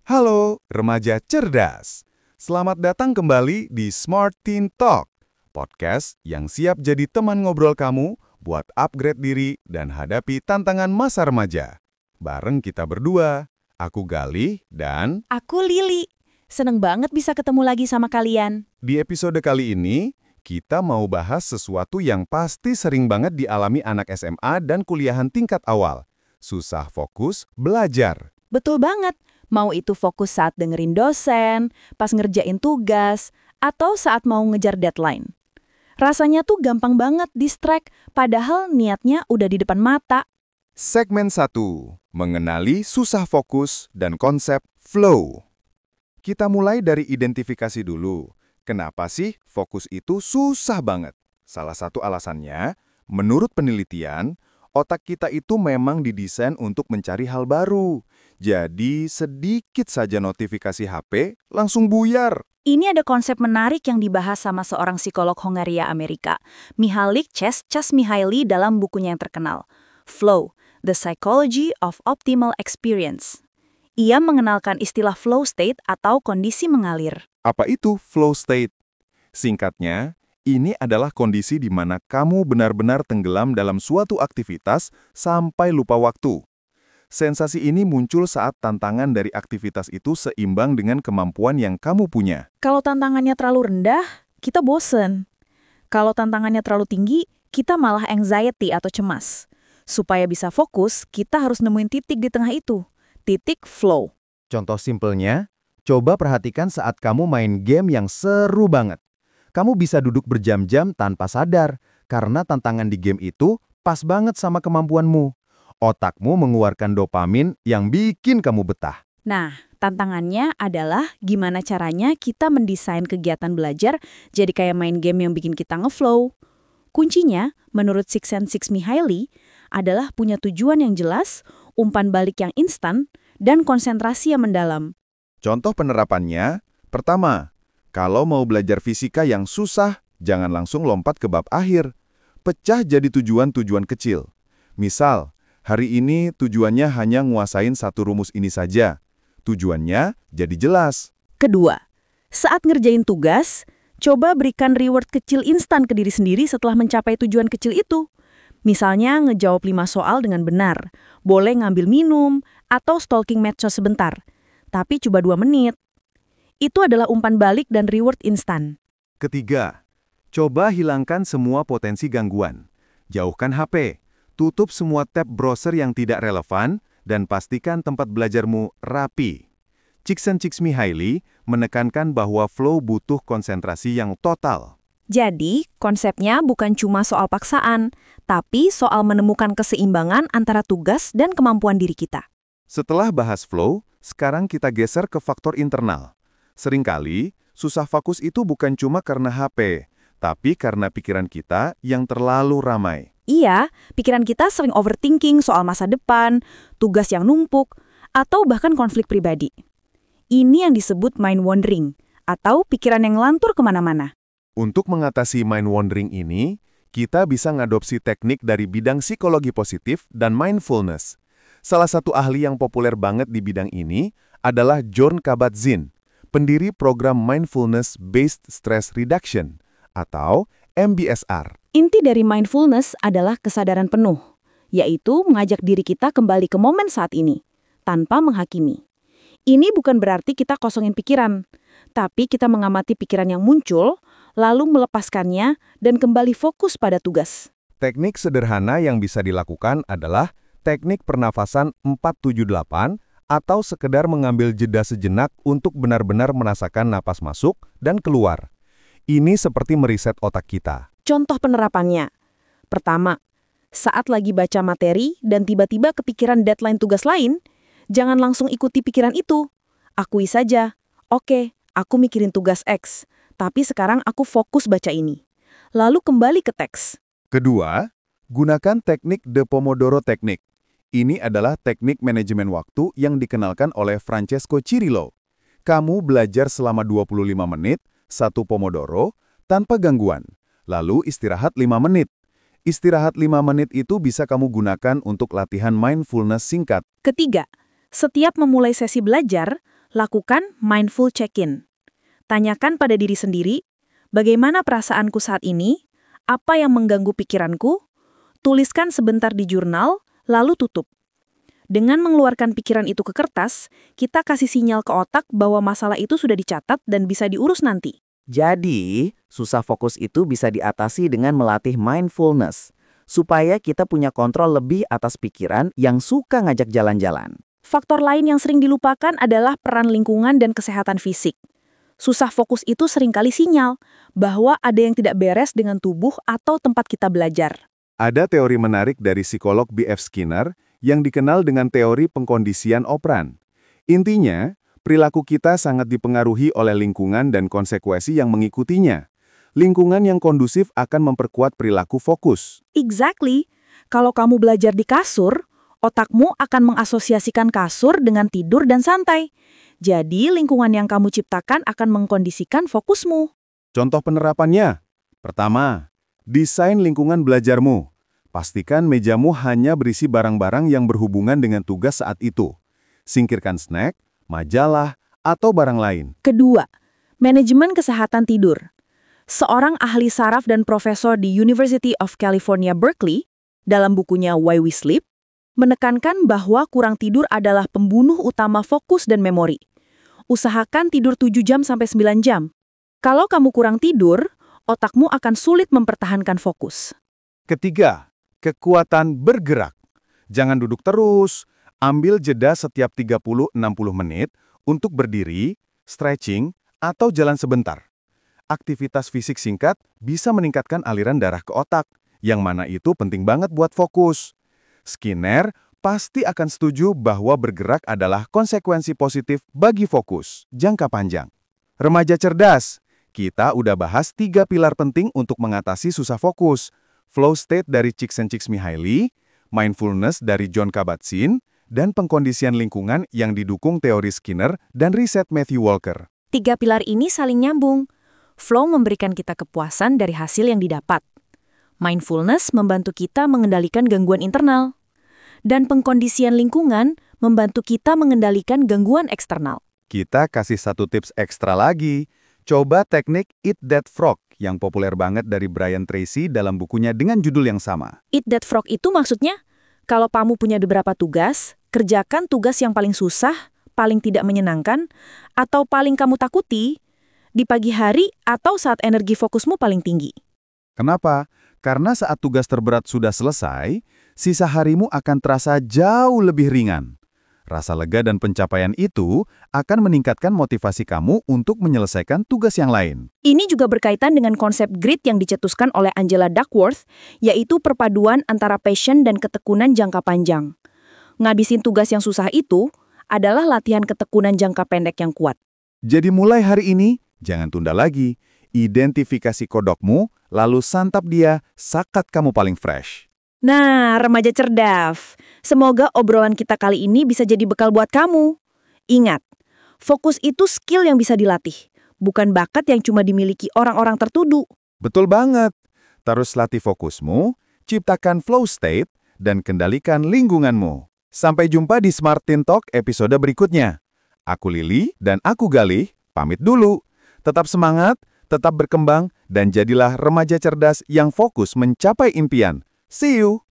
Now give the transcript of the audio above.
Halo, remaja cerdas. Selamat datang kembali di Smart Teen Talk, podcast yang siap jadi teman ngobrol kamu buat upgrade diri dan hadapi tantangan masa remaja. Bareng kita berdua, aku Galih dan Aku Lili. Seneng banget bisa ketemu lagi sama kalian. di episode kali ini, kita mau bahas sesuatu yang pasti sering banget dialami anak SMA dan kuliahan tingkat awal. Susah fokus belajar. Betul banget. Mau itu fokus saat dengerin dosen, pas ngerjain tugas, atau saat mau ngejar deadline. Rasanya tuh gampang banget distract, padahal niatnya udah di depan mata. Segmen 1. Mengenali susah fokus dan konsep flow. Kita mulai dari identifikasi dulu. Kenapa sih fokus itu susah banget? Salah satu alasannya, menurut penelitian, otak kita itu memang didesain untuk mencari hal baru. Jadi, sedikit saja notifikasi HP langsung buyar. Ini ada konsep menarik yang dibahas sama seorang psikolog Hongaria Amerika, Mihaly Csikszentmihalyi dalam bukunya yang terkenal, Flow, The Psychology of Optimal Experience. Ia mengenalkan istilah flow state atau kondisi mengalir. Apa itu flow state? Singkatnya, ini adalah kondisi di mana kamu benar-benar tenggelam dalam suatu aktivitas sampai lupa waktu. Sensasi ini muncul saat tantangan dari aktivitas itu seimbang dengan kemampuan yang kamu punya. Kalau tantangannya terlalu rendah, kita bosen. Kalau tantangannya terlalu tinggi, kita malah anxiety atau cemas. Supaya bisa fokus, kita harus nemuin titik di tengah itu. Titik flow. Contoh simpelnya, coba perhatikan saat kamu main game yang seru banget. Kamu bisa duduk berjam-jam tanpa sadar, karena tantangan di game itu pas banget sama kemampuanmu. Otakmu mengeluarkan dopamin yang bikin kamu betah. Nah, tantangannya adalah gimana caranya kita mendesain kegiatan belajar jadi kayak main game yang bikin kita ngeflow. Kuncinya, menurut Csikszentmihalyi, adalah punya tujuan yang jelas, umpan balik yang instan, dan konsentrasi yang mendalam. Contoh penerapannya, pertama, kalau mau belajar fisika yang susah, jangan langsung lompat ke bab akhir. Pecah jadi tujuan-tujuan kecil. Misal, hari ini tujuannya hanya nguasain satu rumus ini saja. Tujuannya jadi jelas. Kedua, saat ngerjain tugas, coba berikan reward kecil instan ke diri sendiri setelah mencapai tujuan kecil itu. Misalnya ngejawab 5 soal dengan benar, boleh ngambil minum, atau stalking medsos sebentar. Tapi coba 2 menit. Itu adalah umpan balik dan reward instan. Ketiga, coba hilangkan semua potensi gangguan. Jauhkan HP, tutup semua tab browser yang tidak relevan, dan pastikan tempat belajarmu rapi. Csikszentmihalyi menekankan bahwa flow butuh konsentrasi yang total. Jadi, konsepnya bukan cuma soal paksaan, tapi soal menemukan keseimbangan antara tugas dan kemampuan diri kita. Setelah bahas flow, sekarang kita geser ke faktor internal. Seringkali, susah fokus itu bukan cuma karena HP, tapi karena pikiran kita yang terlalu ramai. Iya, pikiran kita sering overthinking soal masa depan, tugas yang numpuk, atau bahkan konflik pribadi. Ini yang disebut mind wandering, atau pikiran yang ngelantur kemana-mana. Untuk mengatasi mind wandering ini, kita bisa ngadopsi teknik dari bidang psikologi positif dan mindfulness. Salah satu ahli yang populer banget di bidang ini adalah Jon Kabat-Zinn, pendiri program Mindfulness Based Stress Reduction, atau MBSR. Inti dari mindfulness adalah kesadaran penuh, yaitu mengajak diri kita kembali ke momen saat ini, tanpa menghakimi. Ini bukan berarti kita kosongin pikiran, tapi kita mengamati pikiran yang muncul, lalu melepaskannya dan kembali fokus pada tugas. Teknik sederhana yang bisa dilakukan adalah teknik pernafasan 478 atau sekedar mengambil jeda sejenak untuk benar-benar merasakan napas masuk dan keluar. Ini seperti meriset otak kita. Contoh penerapannya. Pertama, saat lagi baca materi dan tiba-tiba kepikiran deadline tugas lain, jangan langsung ikuti pikiran itu. Akui saja, oke, aku mikirin tugas X, tapi sekarang aku fokus baca ini. Lalu kembali ke teks. Kedua, gunakan teknik The Pomodoro Technique. Ini adalah teknik manajemen waktu yang dikenalkan oleh Francesco Cirillo. Kamu belajar selama 25 menit, 1 Pomodoro, tanpa gangguan. Lalu istirahat 5 menit. Istirahat 5 menit itu bisa kamu gunakan untuk latihan mindfulness singkat. Ketiga, setiap memulai sesi belajar, Lakukan mindful check-in. Tanyakan pada diri sendiri, bagaimana perasaanku saat ini, apa yang mengganggu pikiranku, tuliskan sebentar di jurnal, lalu tutup. Dengan mengeluarkan pikiran itu ke kertas, kita kasih sinyal ke otak bahwa masalah itu sudah dicatat dan bisa diurus nanti. Jadi, susah fokus itu bisa diatasi dengan melatih mindfulness, supaya kita punya kontrol lebih atas pikiran yang suka ngajak jalan-jalan. Faktor lain yang sering dilupakan adalah peran lingkungan dan kesehatan fisik. Susah fokus itu seringkali sinyal bahwa ada yang tidak beres dengan tubuh atau tempat kita belajar. Ada teori menarik dari psikolog B.F. Skinner yang dikenal dengan teori pengkondisian operan. Intinya, perilaku kita sangat dipengaruhi oleh lingkungan dan konsekuensi yang mengikutinya. Lingkungan yang kondusif akan memperkuat perilaku fokus. Exactly. Kalau kamu belajar di kasur, otakmu akan mengasosiasikan kasur dengan tidur dan santai. Jadi, lingkungan yang kamu ciptakan akan mengkondisikan fokusmu. Contoh penerapannya. Pertama, desain lingkungan belajarmu. Pastikan mejamu hanya berisi barang-barang yang berhubungan dengan tugas saat itu. Singkirkan snack, majalah, atau barang lain. Kedua, manajemen kesehatan tidur. Seorang ahli saraf dan profesor di University of California, Berkeley, dalam bukunya Why We Sleep, menekankan bahwa kurang tidur adalah pembunuh utama fokus dan memori. Usahakan tidur 7 jam sampai 9 jam. Kalau kamu kurang tidur, otakmu akan sulit mempertahankan fokus. Ketiga, kekuatan bergerak. Jangan duduk terus. Ambil jeda setiap 30-60 menit untuk berdiri, stretching, atau jalan sebentar. Aktivitas fisik singkat bisa meningkatkan aliran darah ke otak, yang mana itu penting banget buat fokus. Skinner pasti akan setuju bahwa bergerak adalah konsekuensi positif bagi fokus jangka panjang. Remaja cerdas, kita udah bahas 3 pilar penting untuk mengatasi susah fokus. Flow state dari Csikszentmihalyi, mindfulness dari Jon Kabat-Zinn, dan pengkondisian lingkungan yang didukung teori Skinner dan riset Matthew Walker. 3 pilar ini saling nyambung. Flow memberikan kita kepuasan dari hasil yang didapat. Mindfulness membantu kita mengendalikan gangguan internal. Dan pengkondisian lingkungan membantu kita mengendalikan gangguan eksternal. Kita kasih 1 tips ekstra lagi. Coba teknik Eat That Frog yang populer banget dari Brian Tracy dalam bukunya dengan judul yang sama. Eat that frog itu maksudnya, kalau kamu punya beberapa tugas, kerjakan tugas yang paling susah, paling tidak menyenangkan, atau paling kamu takuti, di pagi hari atau saat energi fokusmu paling tinggi. Kenapa? Karena saat tugas terberat sudah selesai, sisa harimu akan terasa jauh lebih ringan. Rasa lega dan pencapaian itu akan meningkatkan motivasi kamu untuk menyelesaikan tugas yang lain. Ini juga berkaitan dengan konsep grit yang dicetuskan oleh Angela Duckworth, yaitu perpaduan antara passion dan ketekunan jangka panjang. Ngabisin tugas yang susah itu adalah latihan ketekunan jangka pendek yang kuat. Jadi mulai hari ini, jangan tunda lagi. Identifikasi kodokmu, lalu santap dia saat kamu paling fresh. Nah, remaja cerdas. Semoga obrolan kita kali ini bisa jadi bekal buat kamu. Ingat, fokus itu skill yang bisa dilatih, bukan bakat yang cuma dimiliki orang-orang tertudu. Betul banget. Terus latih fokusmu, ciptakan flow state, dan kendalikan lingkunganmu. Sampai jumpa di Smart Teen Talk episode berikutnya. Aku Lili dan aku Galih, pamit dulu. Tetap semangat, tetap berkembang, dan jadilah remaja cerdas yang fokus mencapai impian. See you!